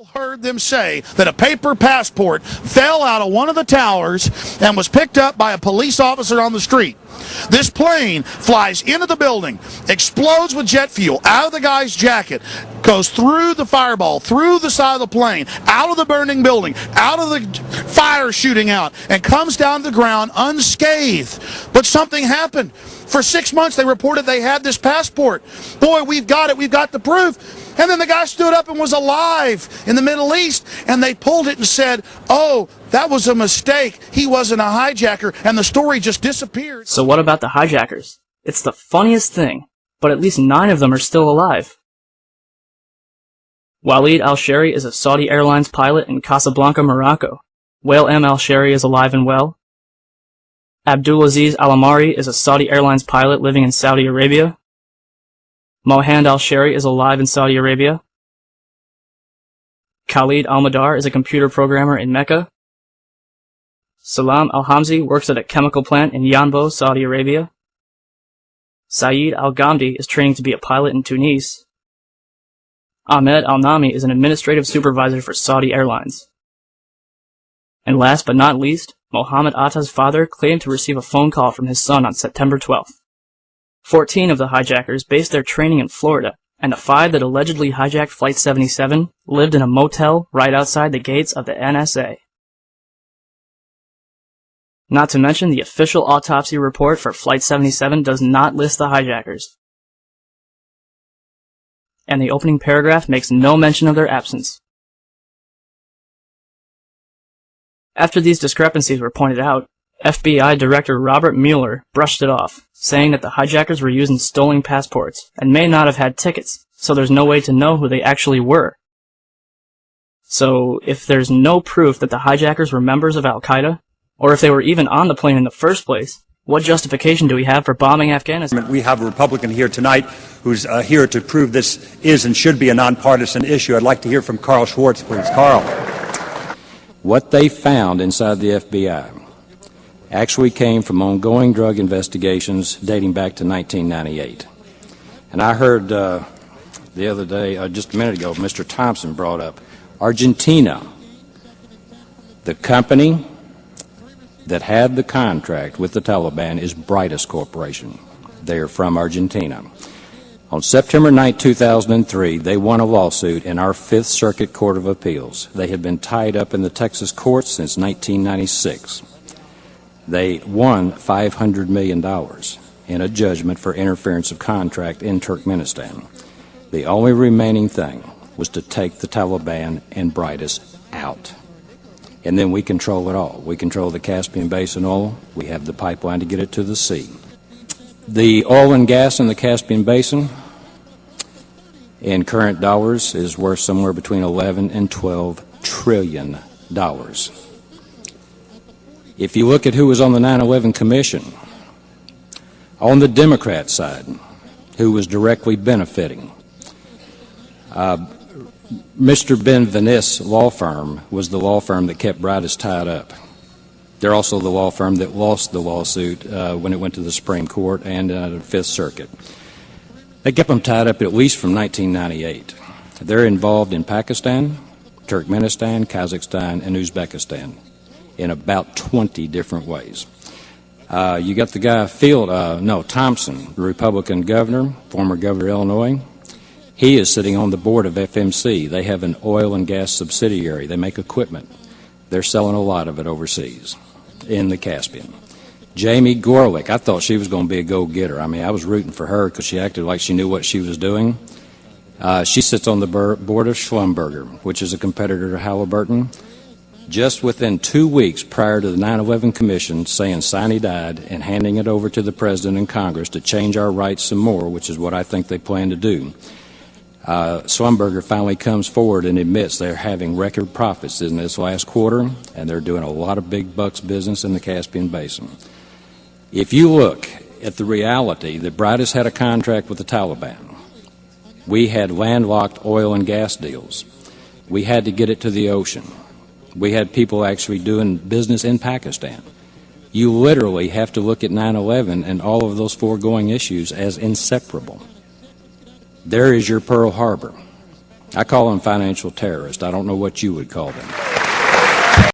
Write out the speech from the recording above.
Heard them say that a paper passport fell out of one of the towers and was picked up by a police officer on the street. This plane flies into the building, explodes with jet fuel out of the guy's jacket, goes through the fireball, through the side of the plane, out of the burning building, out of the fire shooting out, and comes down to the ground unscathed. But something happened. For 6 months, they reported they had this passport. Boy, we've got it. We've got the proof. And then the guy stood up and was alive in the Middle East, and they pulled it and said, oh, that was a mistake. He wasn't a hijacker, and the story just disappeared. So what about the hijackers? It's the funniest thing, but at least 9 of them are still alive. Walid al-Shari is a Saudi Airlines pilot in Casablanca, Morocco. Wael M. al-Shari is alive and well. Abdulaziz al-Amari is a Saudi Airlines pilot living in Saudi Arabia. Mohand al-Shari is alive in Saudi Arabia. Khalid al-Madar is a computer programmer in Mecca. Salam al-Hamzi works at a chemical plant in Yanbo, Saudi Arabia. Saeed al-Ghamdi is training to be a pilot in Tunis. Ahmed al-Nami is an administrative supervisor for Saudi Airlines. And last but not least, Mohammed Atta's father claimed to receive a phone call from his son on September 12th. 14 of the hijackers based their training in Florida, and the 5 that allegedly hijacked Flight 77 lived in a motel right outside the gates of the NSA. Not to mention, the official autopsy report for Flight 77 does not list the hijackers. And the opening paragraph makes no mention of their absence. After these discrepancies were pointed out, FBI Director Robert Mueller brushed it off, saying that the hijackers were using stolen passports and may not have had tickets, so there's no way to know who they actually were. So, if there's no proof that the hijackers were members of Al-Qaeda, or if they were even on the plane in the first place, what justification do we have for bombing Afghanistan? We have a Republican here tonight who's here to prove this is and should be a nonpartisan issue. I'd like to hear from Carl Schwartz, please. Carl. What they found inside the FBI actually came from ongoing drug investigations dating back to 1998. And I heard the other day, just a minute ago, Mr. Thompson brought up Argentina. The company that had the contract with the Taliban is Brightest Corporation. They are from Argentina. On September 9, 2003, they won a lawsuit in our Fifth Circuit Court of Appeals. They had been tied up in the Texas courts since 1996. They won $500 million in a judgment for interference of contract in Turkmenistan. The only remaining thing was to take the Taliban and Brightest out. And then we control it all. We control the Caspian Basin oil. We have the pipeline to get it to the sea. The oil and gas in the Caspian Basin in current dollars is worth somewhere between 11 and 12 trillion dollars. If you look at who was on the 9/11 Commission, on the Democrat side, who was directly benefiting, Mr. Ben Venice law firm was the law firm that kept Brightest tied up. They're also the law firm that lost the lawsuit when it went to the Supreme Court and the Fifth Circuit. They kept them tied up at least from 1998. They're involved in Pakistan, Turkmenistan, Kazakhstan, and Uzbekistan in about 20 different ways. You got the guy Thompson, the Republican governor, former governor of Illinois. He is sitting on the board of FMC. They have an oil and gas subsidiary. They make equipment. They're selling a lot of it overseas in the Caspian. Jamie Gorelick, I thought she was going to be a go-getter. I mean, I was rooting for her because she acted like she knew what she was doing. She sits on the board of Schlumberger, which is a competitor to Halliburton. Just within 2 weeks prior to the 9/11 Commission saying Sinai died and handing it over to the President and Congress to change our rights some more, which is what I think they plan to do, Schlumberger finally comes forward and admits they're having record profits in this last quarter, and they're doing a lot of big bucks business in the Caspian Basin. If you look at the reality that Brightest had a contract with the Taliban, we had landlocked oil and gas deals. We had to get it to the ocean. We had people actually doing business in Pakistan. You literally have to look at 9/11 and all of those foregoing issues as inseparable. There is your Pearl Harbor. I call them financial terrorists. I don't know what you would call them.